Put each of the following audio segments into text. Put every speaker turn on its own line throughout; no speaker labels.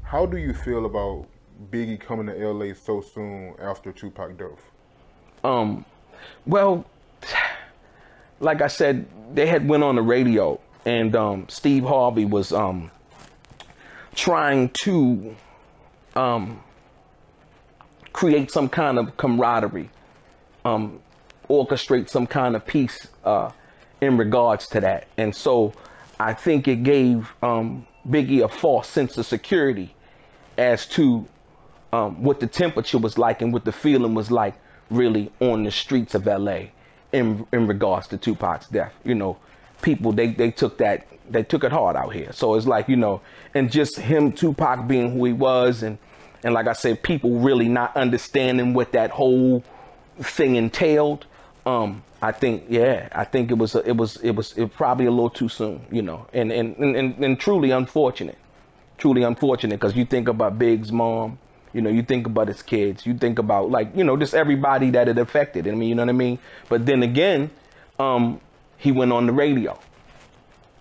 How do you feel about Biggie coming to LA so soon after Tupac death?
Well, like I said, they had went on the radio, and Steve Harvey was trying to create some kind of camaraderie, orchestrate some kind of peace in regards to that. And so I think it gave Biggie a false sense of security as to what the temperature was like and what the feeling was like really on the streets of LA in regards to Tupac's death. You know, people, they took it hard out here. So it's like, you know, and just him, Tupac, being who he was, and like I said, people really not understanding what that whole thing entailed. I think it was probably a little too soon, you know, and truly unfortunate. Truly unfortunate, because you think about Big's mom, you know, you think about his kids, you think about, like, you know, just everybody that it affected. I mean, you know what I mean? But then again, he went on the radio,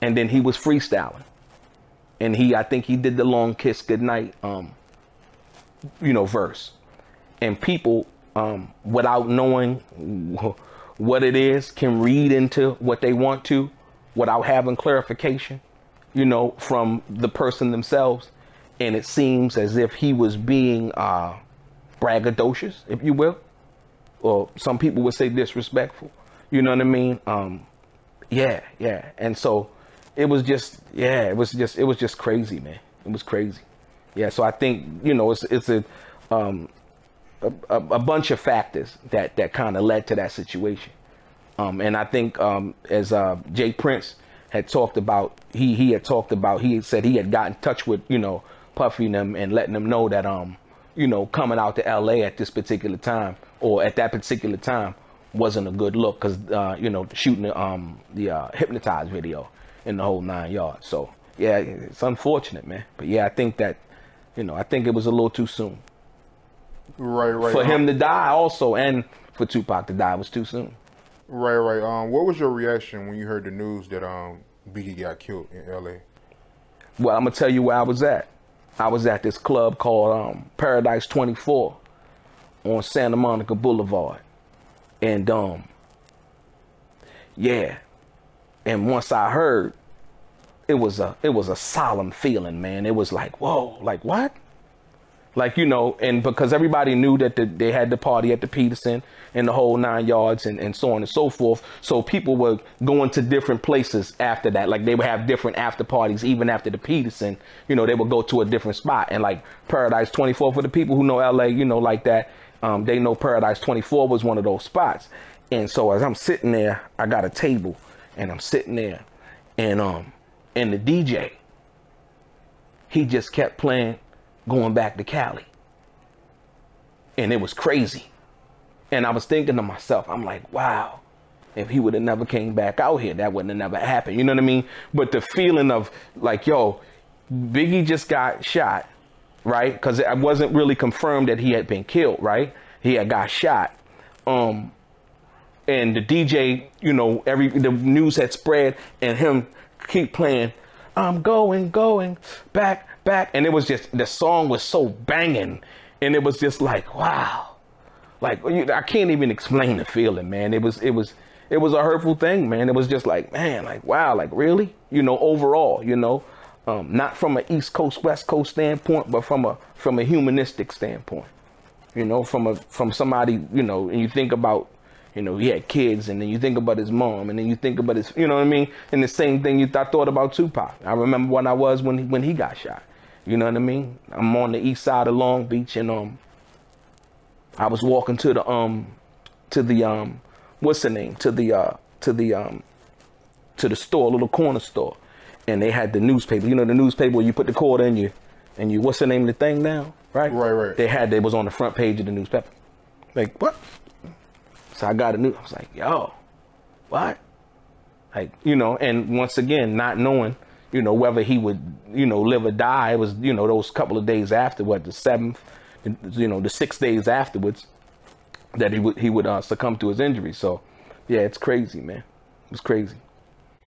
and then he was freestyling, and I think he did the Long Kiss Goodnight, you know, verse, and people, without knowing what it is, can read into what they want to without having clarification, you know, from the person themselves. And it seems as if he was being braggadocious, if you will, or some people would say disrespectful. You know what I mean? Yeah. And so it was just, it was just crazy, man. It was crazy. Yeah. So I think, you know, it's a bunch of factors that kind of led to that situation. And I think as Jay Prince had talked about, he had said he had got in touch with, you know, Puffy and them, and letting them know that, you know, coming out to LA at this particular time, or at that particular time, wasn't a good look, because, you know, shooting the Hypnotized video in the whole 9 yards. So, yeah, it's unfortunate, man. But yeah, I think that, you know, I think it was a little too soon.
Right.
For him to die also, and for Tupac to die, was too soon.
Right. What was your reaction when you heard the news that Biggie got killed in LA?
Well, I'm gonna tell you where I was at. I was at this club called Paradise 24 on Santa Monica Boulevard, and yeah, and once I heard, it was a solemn feeling, man. It was like, whoa, like what? Like, you know, and because everybody knew that they had the party at the Peterson and the whole 9 yards and so on and so forth. So people were going to different places after that. Like, they would have different after parties, even after the Peterson, you know, they would go to a different spot. And like Paradise 24, for the people who know LA, you know, like that, they know Paradise 24 was one of those spots. And so as I'm sitting there, I got a table, and I'm sitting there, and the DJ, he just kept playing Going Back to Cali. And it was crazy. And I was thinking to myself, I'm like, wow, if he would have never came back out here, that wouldn't have never happened. You know what I mean? But the feeling of like, yo, Biggie just got shot, right? Because it wasn't really confirmed that he had been killed, right? He had got shot. And the DJ, you know, the news had spread, and him keep playing, I'm going back. And it was just, the song was so banging, and it was just like, wow, like, I can't even explain the feeling, man. It was a hurtful thing, man. It was just like, man, like, wow, like, really, you know, overall, you know, not from an East Coast, West Coast standpoint, but from a humanistic standpoint, you know, from somebody, you know, and you think about, you know, he had kids, and then you think about his mom, and then you think about his, you know what I mean? And the same thing I thought about Tupac. I remember when I was when he got shot. You know what I mean? I'm on the east side of Long Beach, and I was walking to the what's the name? To the store, little corner store, and they had the newspaper. You know, the newspaper where you put the quarter in you what's the name of the thing now? Right. They was on the front page of the newspaper. Like, what? So I got I was like, yo, what? Like, you know, and once again, not knowing, you know, whether he would, you know, live or die. It was, you know, those couple of days after, the 7th, you know, the 6 days afterwards, that he would succumb to his injury. So, yeah, it's crazy, man. It was crazy.